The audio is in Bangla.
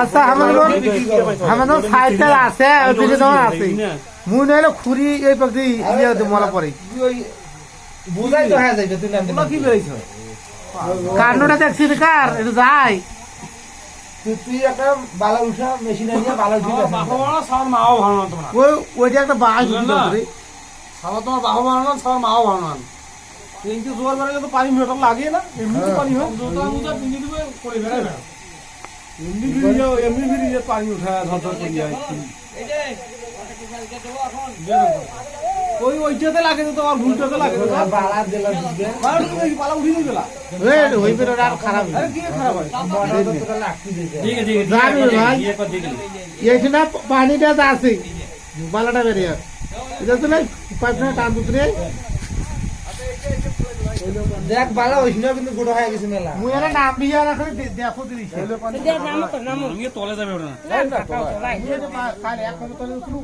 আচ্ছা আমাদের সাইডটা আছে ওইদিকে তোমার আছে মুই নইলে খুরি এই পাখি ইয়ে মলা পড়ে বুঝাই তো হয়ে যাইবে তুই নাম কি বেরিয়েছ কারণটা দেখছি কার এটা যাই তুই একটা বালা উঠা মেশিন নিয়ে বালা উঠে বাহু বানানো সবার মাও ভালো না তোমরা ওইটা একটা বাঁশ বুঝি করে সবার তোমার বাহু বানানো সবার মাও ভালো না ট্রেনকে জোয়ার বেড়ে তো পানি মোটর লাগে না এমনি তো পানি হয় জোতা মুজা পিন্দি দিবে করে বেড়ে না এমনি ফিরে পানি উঠা ধর করে যায় ওই ওইটাতে লাগে তো তোমার ভুলটাতে লাগে বালা দিলা দিবে বালা তুমি পালা উঠি দিলা ওই বের আর খারাপ আরে কি খারাপ হয় তো লাগতি দিবে ঠিক আছে ঠিক যাবি ভাই ये को देख ले এইখানে পানিটা আছে বালাটা বেরিয়ে এটা তো না পাইপটা টান দুতরে দেখ বালা ওইখানে কিন্তু গুড় হয়ে গেছে মেলা মুই এর নাম বিয়া রাখলে দেখো দিছি আমি তলে যাবে ওটা কাল এক কথা তলে উঠলু